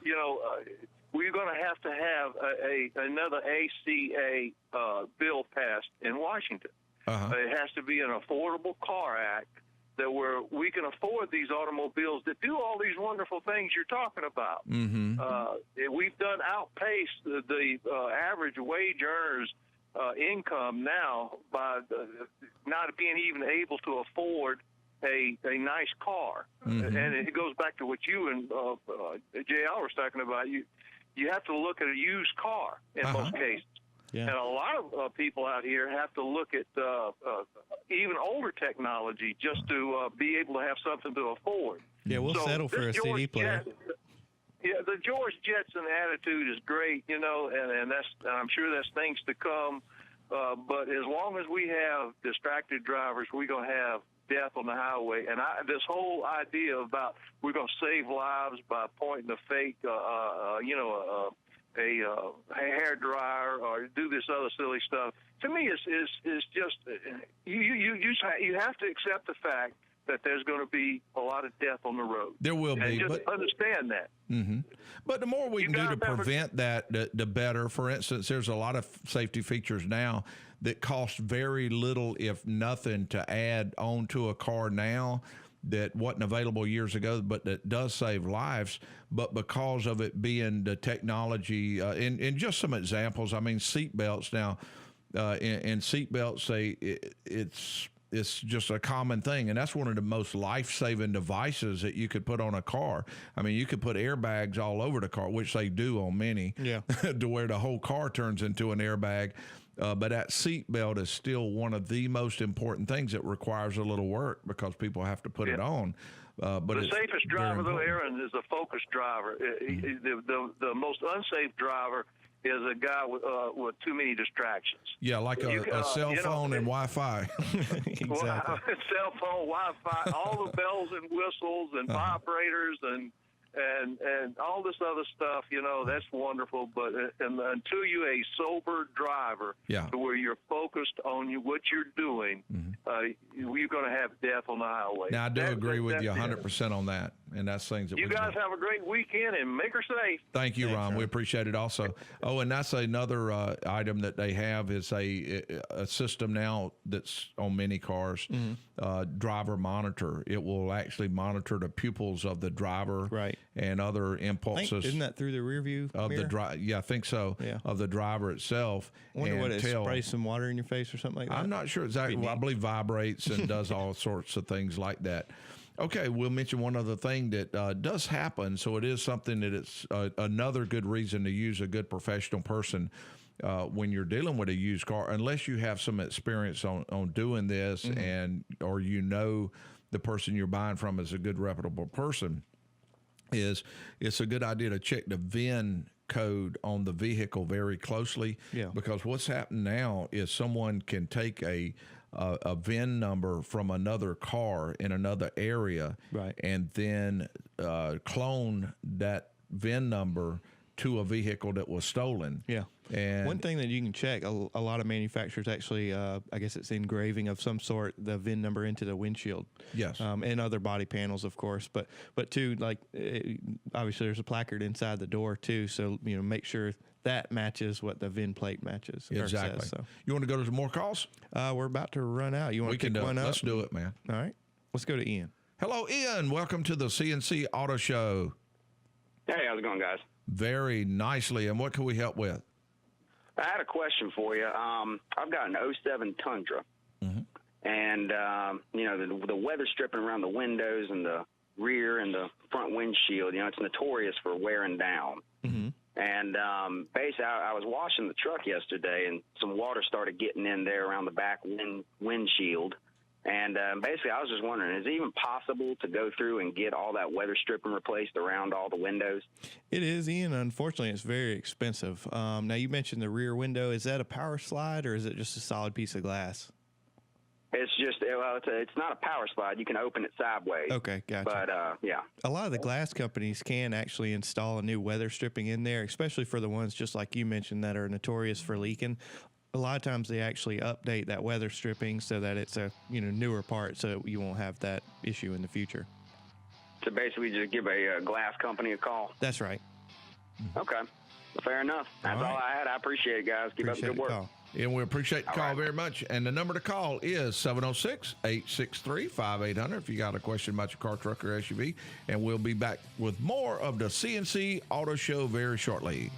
we're going to have another ACA bill passed in Washington. It has to be an Affordable Car Act, that where we can afford these automobiles that do all these wonderful things you're talking about. We've done outpace the average wage earner's income now by not being even able to afford a nice car. And it goes back to what you and JL was talking about. You have to look at a used car in most cases. Yeah. And a lot of people out here have to look at even older technology just to be able to have something to afford. Yeah, we'll settle for a CD player. The George Jetson attitude is great, and I'm sure there's things to come. But as long as we have distracted drivers, we're going to have death on the highway. And this whole idea about we're going to save lives by pointing a fake, a hair dryer or do this other silly stuff, to me is just you have to accept the fact that there's going to be a lot of death on the road. There will be, just understand that. But the more we can do to prevent that, the better. For instance, there's a lot of safety features now that cost very little, if nothing, to add onto a car now that wasn't available years ago, but that does save lives. But because of it being the technology, and just some examples, I mean, seat belts now, and seat belts, it's just a common thing, and that's one of the most life-saving devices that you could put on a car. I mean, you could put airbags all over the car, which they do on many, to where the whole car turns into an airbag. But that seat belt is still one of the most important things that requires a little work because people have to put it on. But the safest driver, though, Aaron, is a focused driver. The most unsafe driver is a guy with too many distractions. Yeah, like a cell phone and Wi-Fi. Exactly. Cell phone, Wi-Fi, all the bells and whistles and vibrators and all this other stuff, that's wonderful. But until you're a sober driver, to where you're focused on what you're doing, you're going to have death on the highway. Now, I do agree with you 100% on that, and that's things that you guys have a great weekend and make her safe. Thank you, Ron. We appreciate it also. Oh, and that's another item that they have is a system now that's on many cars, driver monitor. It will actually monitor the pupils of the driver and other impulses. Isn't that through the rear view of mirror? the driver? Yeah, I think so. Yeah. Of the driver itself. I wonder what it sprays some water in your face or something like that. I'm not sure exactly. Well, I believe vibrates and does all sorts of things like that. Okay, we'll mention one other thing that does happen. So it is something that it's another good reason to use a good professional person when you're dealing with a used car, unless you have some experience on doing this or the person you're buying from is a good reputable person. It's a good idea to check the VIN code on the vehicle very closely. Yeah. Because what's happened now is someone can take a VIN number from another car in another area, and then clone that VIN number to a vehicle that was stolen. Yeah. And one thing that you can check, a lot of manufacturers actually, I guess it's engraving of some sort, the VIN number into the windshield. Yes. And other body panels, of course. But too, obviously there's a placard inside the door too. So, make sure that matches what the VIN plate matches. Exactly. Says, so. You want to go to some more calls? We're about to run out. You want to pick one up? Let's do it, man. All right. Let's go to Ian. Hello, Ian. Welcome to the CNC Auto Show. Hey, how's it going, guys? Very nicely. And what can we help with? I had a question for you. I've got an 07 Tundra, and the weather stripping around the windows and the rear and the front windshield. It's notorious for wearing down. And basically, I was washing the truck yesterday, and some water started getting in there around the back windshield. And basically, I was just wondering, is it even possible to go through and get all that weather stripping replaced around all the windows? It is, Ian. Unfortunately, it's very expensive. Now, you mentioned the rear window. Is that a power slide, or is it just a solid piece of glass? It's just, it's not a power slide. You can open it sideways. Okay, gotcha. But, yeah. A lot of the glass companies can actually install a new weather stripping in there, especially for the ones, just like you mentioned, that are notorious for leaking. A lot of times they actually update that weather stripping so that it's a newer part, so you won't have that issue in the future. So basically just give a glass company a call? That's right. Okay. Fair enough. That's all I had. I appreciate it, guys. Keep up the good work. And we appreciate the call very much. And the number to call is 706-863-5800 if you got a question about your car, truck, or SUV. And we'll be back with more of the CNC Auto Show very shortly.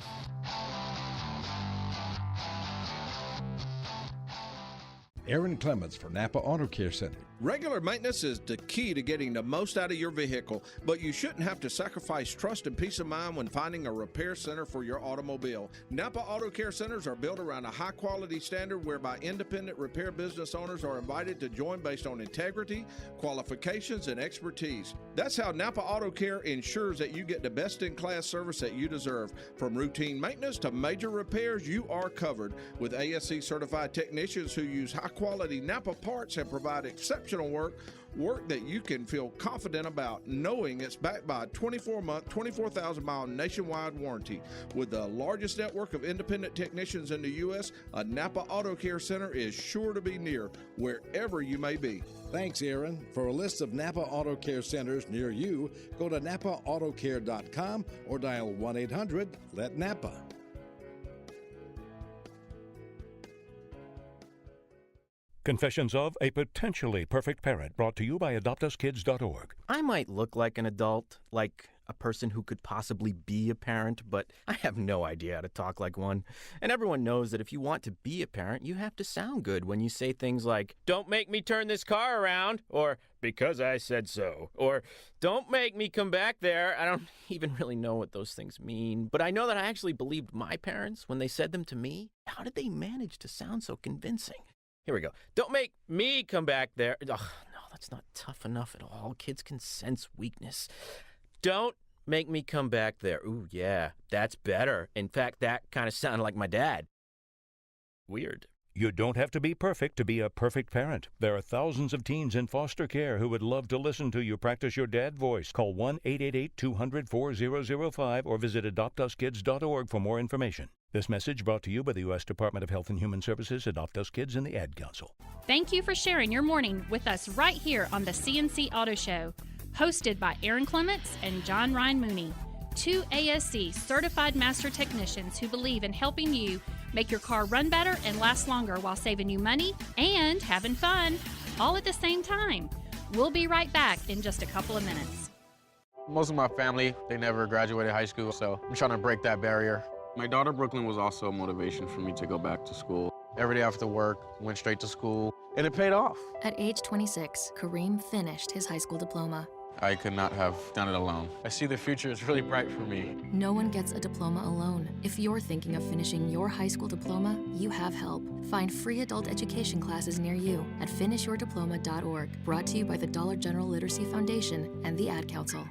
Aaron Clements for Napa Auto Care Center. Regular maintenance is the key to getting the most out of your vehicle, but you shouldn't have to sacrifice trust and peace of mind when finding a repair center for your automobile. Napa Auto Care Centers are built around a high-quality standard whereby independent repair business owners are invited to join based on integrity, qualifications, and expertise. That's how Napa Auto Care ensures that you get the best-in-class service that you deserve. From routine maintenance to major repairs, you are covered with ASE-certified technicians who use high-quality Napa parts and provide exceptional work that you can feel confident about, knowing it's backed by a 24-month, 24,000-mile nationwide warranty. With the largest network of independent technicians in the U.S., a Napa Auto Care Center is sure to be near wherever you may be. Thanks, Aaron. For a list of Napa Auto Care Centers near you, go to NapaAutoCare.com or dial 1-800-LET-NAPA. Confessions of a Potentially Perfect Parent, brought to you by AdoptUsKids.org. I might look like an adult, like a person who could possibly be a parent, but I have no idea how to talk like one. And everyone knows that if you want to be a parent, you have to sound good when you say things like, "Don't make me turn this car around," or "because I said so," or "don't make me come back there." I don't even really know what those things mean, but I know that I actually believed my parents when they said them to me. How did they manage to sound so convincing? Here we go. "Don't make me come back there." Ugh, no, that's not tough enough at all. Kids can sense weakness. "Don't make me come back there." Ooh, yeah, that's better. In fact, that kind of sounded like my dad. Weird. You don't have to be perfect to be a perfect parent. There are thousands of teens in foster care who would love to listen to you practice your dad voice. Call 1-888-200-4005 or visit adoptuskids.org for more information. This message brought to you by the U.S. Department of Health and Human Services, Adopt Us Kids, and the Ad Council. Thank you for sharing your morning with us right here on the CNC Auto Show, hosted by Aaron Clements and John Ryan Mooney, two ASC certified master technicians who believe in helping you make your car run better and last longer while saving you money and having fun, all at the same time. We'll be right back in just a couple of minutes. Most of my family, they never graduated high school, so I'm trying to break that barrier. My daughter, Brooklyn, was also a motivation for me to go back to school. Every day after work, went straight to school, and it paid off. At age 26, Kareem finished his high school diploma. I could not have done it alone. I see the future is really bright for me. No one gets a diploma alone. If you're thinking of finishing your high school diploma, you have help. Find free adult education classes near you at finishyourdiploma.org. Brought to you by the Dollar General Literacy Foundation and the Ad Council.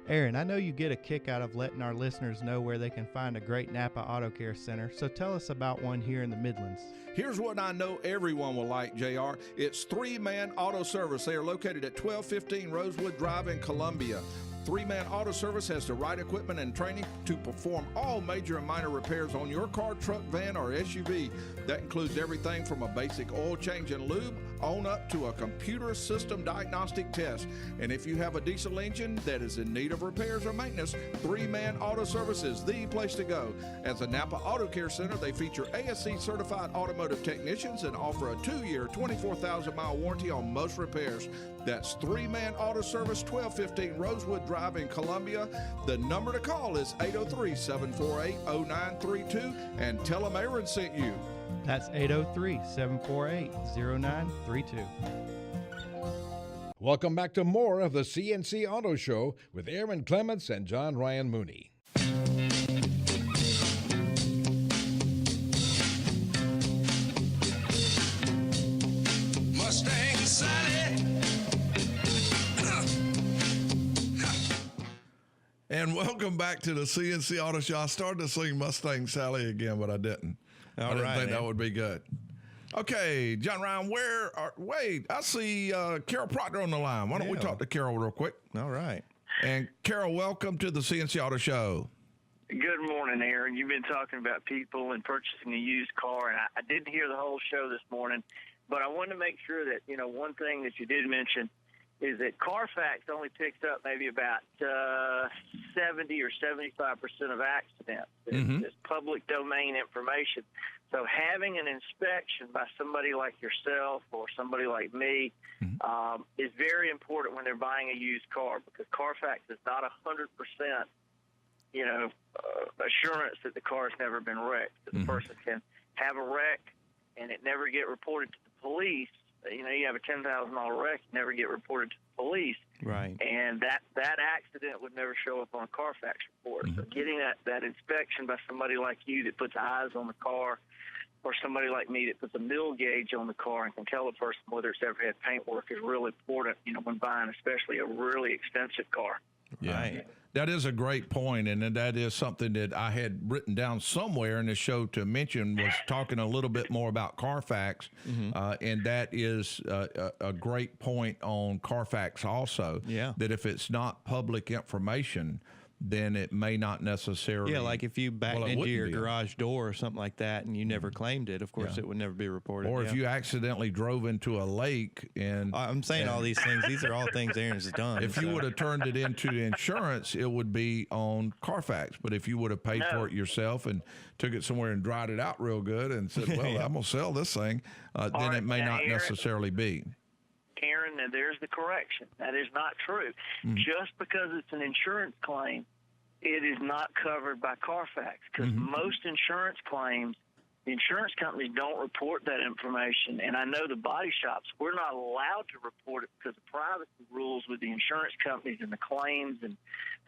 Aaron, I know you get a kick out of letting our listeners know where they can find a great Napa Auto Care Center, so tell us about one here in the Midlands. Here's what I know everyone will like, JR. It's Three Man Auto Service. They are located at 1215 Rosewood Drive in Columbia. Three Man Auto Service has the right equipment and training to perform all major and minor repairs on your car, truck, van, or SUV. That includes everything from a basic oil change and lube on up to a computer system diagnostic test. And if you have a diesel engine that is in need of repairs or maintenance, Three Man Auto Service is the place to go. As a Napa Auto Care Center, they feature ASC certified automotive technicians and offer a 2-year, 24,000-mile warranty on most repairs. That's Three Man Auto Service, 1215 Rosewood Drive in Columbia. The number to call is 803-748-0932 and tell them Aaron sent you. That's 803-748-0932. Welcome back to more of the CNC Auto Show with Aaron Clements and John Ryan Mooney. Mustang Sally. And welcome back to the CNC Auto Show. I started to sing Mustang Sally again, but I didn't. I didn't think that would be good. Okay, John Ryan, wait, I see Carol Proctor on the line. Why don't we talk to Carol real quick? All right. And Carol, welcome to the CNC Auto Show. Good morning, Aaron. You've been talking about people and purchasing a used car, and I didn't hear the whole show this morning, but I wanted to make sure that, one thing that you did mention is that Carfax only picks up maybe about 70 or 75% of accidents. It's public domain information. So having an inspection by somebody like yourself or somebody like me is very important when they're buying a used car, because Carfax is not 100%, assurance that the car's never been wrecked. That the person can have a wreck and it never get reported to the police. You have a $10,000 wreck, never get reported to the police. Right. And that accident would never show up on a Carfax report. So getting that inspection by somebody like you that puts eyes on the car, or somebody like me that puts a mill gauge on the car and can tell the person whether it's ever had paint work, is really important, when buying especially a really expensive car. Yeah. Right. That is a great point, and that is something that I had written down somewhere in the show to mention, was talking a little bit more about Carfax, and that is a great point on Carfax also, that if it's not public information, then it may not necessarily. Yeah, like if you backed into your garage door or something like that and you never claimed it, of course it would never be reported. Or if you accidentally drove into a lake and... I'm saying all these things. These are all things Aaron's done. If you would have turned it into insurance, it would be on Carfax. But if you would have paid for it yourself and took it somewhere and dried it out real good and said, well, I'm going to sell this thing, then it may not necessarily be. Aaron, and there's the correction. That is not true. Just because it's an insurance claim, it is not covered by Carfax, because most insurance claims, the insurance companies don't report that information. And I know the body shops, we're not allowed to report it because of privacy rules with the insurance companies and the claims and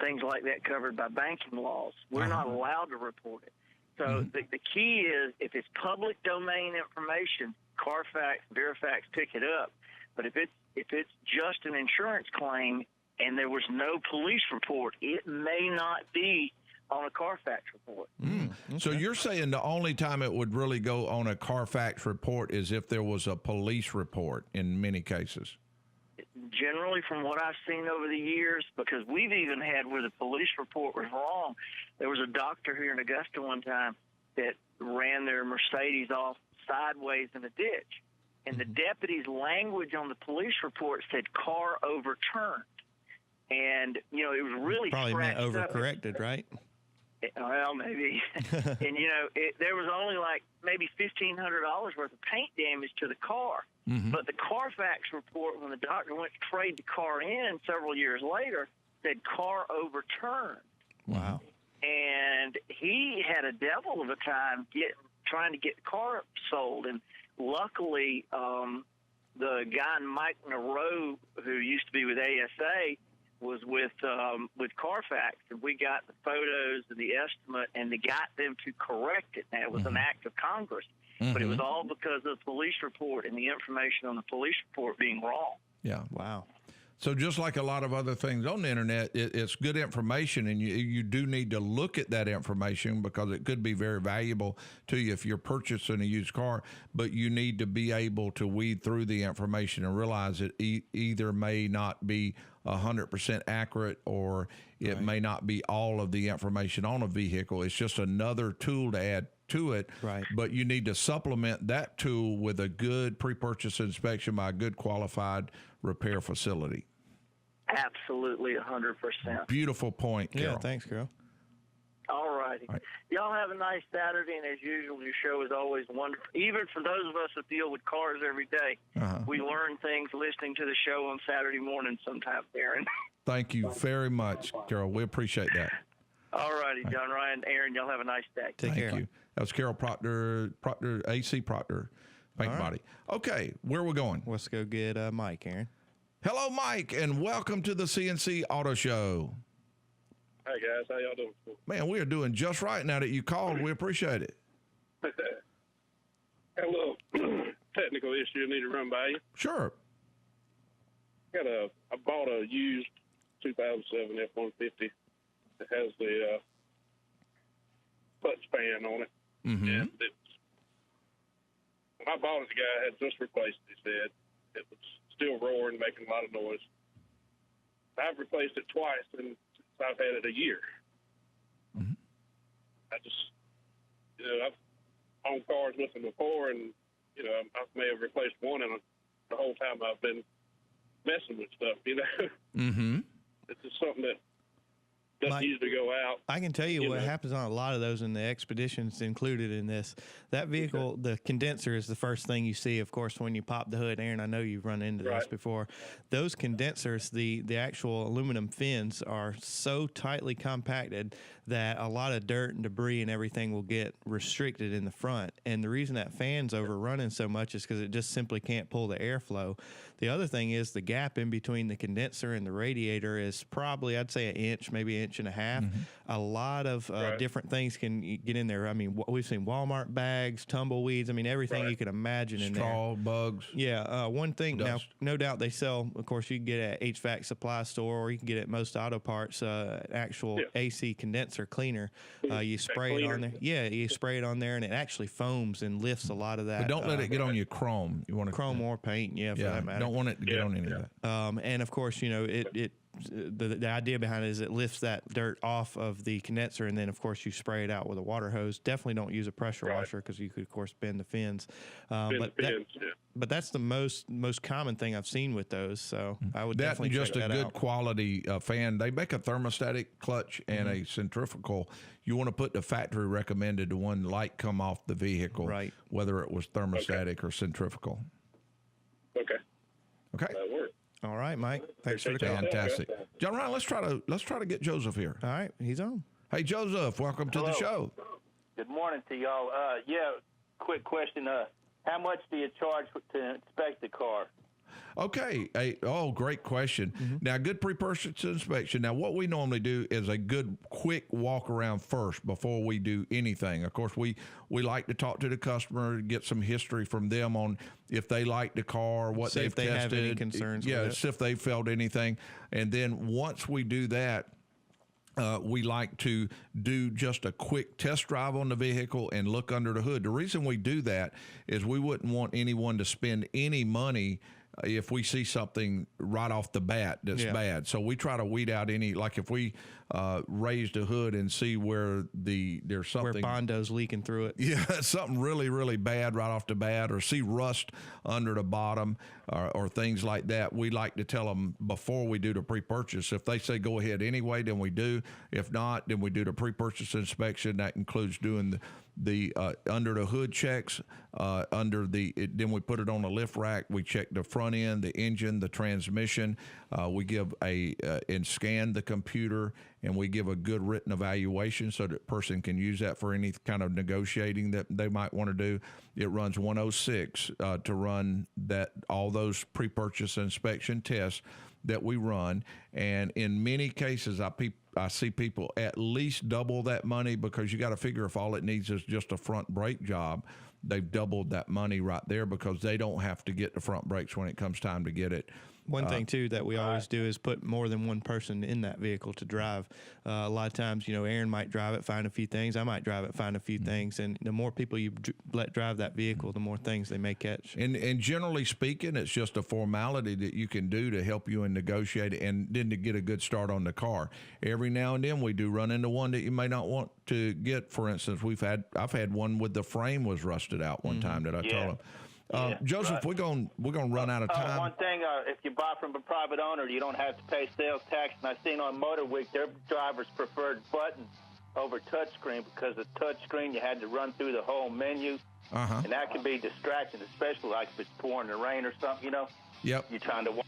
things like that covered by banking laws. We're not allowed to report it. So the key is, if it's public domain information, Carfax, Verifax pick it up. But if it's just an insurance claim and there was no police report, it may not be on a Carfax report. Okay. So you're saying the only time it would really go on a Carfax report is if there was a police report in many cases? Generally, from what I've seen over the years, because we've even had where the police report was wrong. There was a doctor here in Augusta one time that ran their Mercedes off sideways in a ditch. And the deputy's language on the police report said car overturned. And, it was really probably meant scratched up. overcorrected, right? Well, maybe. And, there was only like maybe $1,500 worth of paint damage to the car. But the Carfax report, when the doctor went to trade the car in several years later, said car overturned. Wow. And he had a devil of a time trying to get the car sold. And luckily, the guy, Mike Nareau, who used to be with ASA, was with Carfax, and we got the photos and the estimate, and they got them to correct it. Now, it was an act of Congress, but it was all because of the police report and the information on the police report being wrong. Yeah. Wow. So just like a lot of other things on the internet, it's good information, and you do need to look at that information because it could be very valuable to you if you're purchasing a used car, but you need to be able to weed through the information and realize it either may not be 100% accurate, or it may not be all of the information on a vehicle. It's just another tool to add to it. Right. But you need to supplement that tool with a good pre-purchase inspection by a good qualified repair facility. Absolutely, 100%. Beautiful point, Carol. Yeah, thanks, Carol. All righty. Right. Y'all have a nice Saturday, and as usual, your show is always wonderful. Even for those of us that deal with cars every day, we learn things listening to the show on Saturday morning sometimes, Aaron. Thank you very much, Carol. We appreciate that. All righty, John Ryan, Aaron, y'all have a nice day. Take care. Thank you. That was Carol Proctor, AC Proctor, Paint Body. Okay, where are we going? Let's go get Mike, Aaron. Hello, Mike, and welcome to the CNC Auto Show. Hey, guys. How y'all doing? Man, we are doing just right now that you called. We appreciate it. Got a little technical issue I need to run by you. Sure. I bought a used 2007 F-150 that has the clutch span on it. And when I bought it, the guy had just replaced it. He said it was still roaring, making a lot of noise. I've replaced it twice, and since I've had it a year. I just, I've owned cars with them before, and, I may have replaced one, and the whole time I've been messing with stuff, It's just something that doesn't usually go out. I can tell you what happens on a lot of those, in the expeditions included in this. That vehicle, the condenser is the first thing you see, of course, when you pop the hood. Aaron, I know you've run into this before. Those condensers, the actual aluminum fins are so tightly compacted that a lot of dirt and debris and everything will get restricted in the front. And the reason that fan's overrunning so much is because it just simply can't pull the airflow. The other thing is the gap in between the condenser and the radiator is probably, I'd say, an inch, maybe an inch and a half. A lot of different things can get in there. I mean, we've seen Walmart bags, tumbleweeds. I mean, everything you can imagine in there. Straw, bugs. Yeah. One thing, now, no doubt they sell, of course, you can get at HVAC supply store, or you can get at most auto parts, actual AC condenser cleaner. You spray it on there. Yeah, you spray it on there, and it actually foams and lifts a lot of that. But don't let it get on your chrome. You want to chrome or paint, for that matter. Don't want it to get on any of that. And of course, the idea behind it is it lifts that dirt off of the condenser, and then of course you spray it out with a water hose. Definitely don't use a pressure washer, because you could of course bend the fins. But that's the most common thing I've seen with those. So I would definitely check that out. Just a good quality fan. They make a thermostatic clutch and a centrifugal. You want to put the factory recommended one light come off the vehicle, whether it was thermostatic or centrifugal. Okay. Okay. That works. All right, Mike. Thanks for the call. Fantastic. John Ryan, let's try to get Joseph here. All right, he's on. Hey, Joseph, welcome to the show. Good morning to y'all. Quick question. How much do you charge to inspect the car? Okay. Great question. Mm-hmm. Now, good pre-purchase inspection. Now, what we normally do is a good, quick walk around first before we do anything. Of course, we like to talk to the customer, get some history from them on if they like the car, what See they've if they tested. have any concerns Yeah, with it. see if they felt anything. And then once we do that, we like to do just a quick test drive on the vehicle and look under the hood. The reason we do that is we wouldn't want anyone to spend any money if we see something right off the bat that's bad. So we try to weed out any, like if we raise the hood and see where there's something. Where Bondo's leaking through it. Yeah, something really, really bad right off the bat, or see rust under the bottom or things like that. We like to tell them before we do the pre-purchase. If they say go ahead anyway, then we do. If not, then we do the pre-purchase inspection. That includes doing the under the hood checks, then we put it on a lift rack. We check the front end, the engine, the transmission. We give and scan the computer, and we give a good written evaluation so that person can use that for any kind of negotiating that they might want to do. It runs 106 to run all those pre-purchase inspection tests that we run, and in many cases I see people at least double that money, because you got to figure if all it needs is just a front brake job, they've doubled that money right there, because they don't have to get the front brakes when it comes time to get it. One thing, too, that we always do is put more than one person in that vehicle to drive. A lot of times, Aaron might drive it, find a few things. I might drive it, find a few things. And the more people you let drive that vehicle, the more things they may catch. And generally speaking, it's just a formality that you can do to help you in negotiating and then to get a good start on the car. Every now and then we do run into one that you may not want to get. For instance, I've had one with the frame was rusted out one time that I told them. Joseph, we're gonna run out of time. One thing, if you buy from a private owner, you don't have to pay sales tax. And I've seen on Motor Week, their drivers preferred buttons over touchscreen, because the touchscreen you had to run through the whole menu, and that can be distracting, especially like if it's pouring the rain or something. Yep. You're trying to.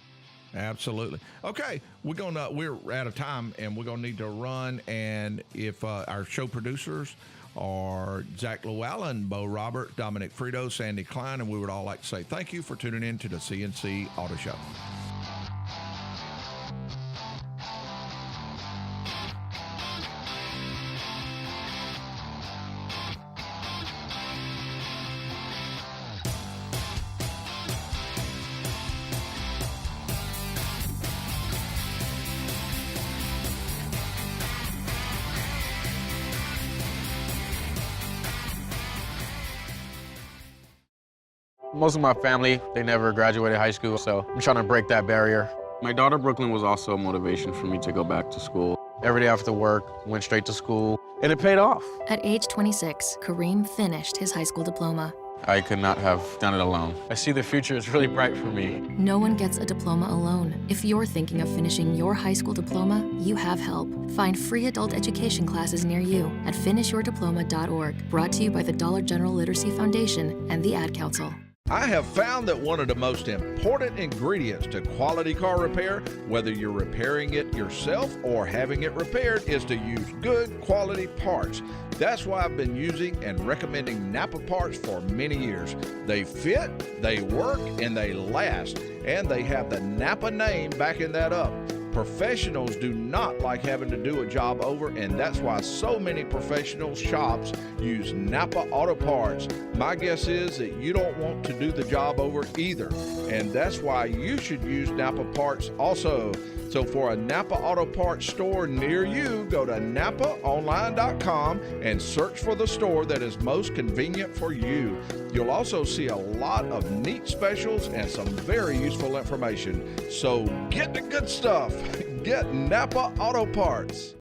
Absolutely. Okay, we're out of time, and we're gonna need to run. And if our show producers are Zach Llewellyn, Bo Roberts, Dominic Frito, Sandy Klein, and we would all like to say thank you for tuning in to the CNC Auto Show. Most of my family, they never graduated high school, so I'm trying to break that barrier. My daughter, Brooklyn, was also a motivation for me to go back to school. Every day after work, went straight to school, and it paid off. At age 26, Kareem finished his high school diploma. I could not have done it alone. I see the future is really bright for me. No one gets a diploma alone. If you're thinking of finishing your high school diploma, you have help. Find free adult education classes near you at finishyourdiploma.org. Brought to you by the Dollar General Literacy Foundation and the Ad Council. I have found that one of the most important ingredients to quality car repair, whether you're repairing it yourself or having it repaired, is to use good quality parts. That's why I've been using and recommending Napa parts for many years. They fit, they work, and they last. And they have the Napa name backing that up. Professionals do not like having to do a job over, and that's why so many professional shops use Napa Auto Parts. My guess is that you don't want to do the job over either, and that's why you should use Napa Parts also. So for a Napa Auto Parts store near you, go to NapaOnline.com and search for the store that is most convenient for you. You'll also see a lot of neat specials and some very useful information. So get the good stuff. Get Napa Auto Parts.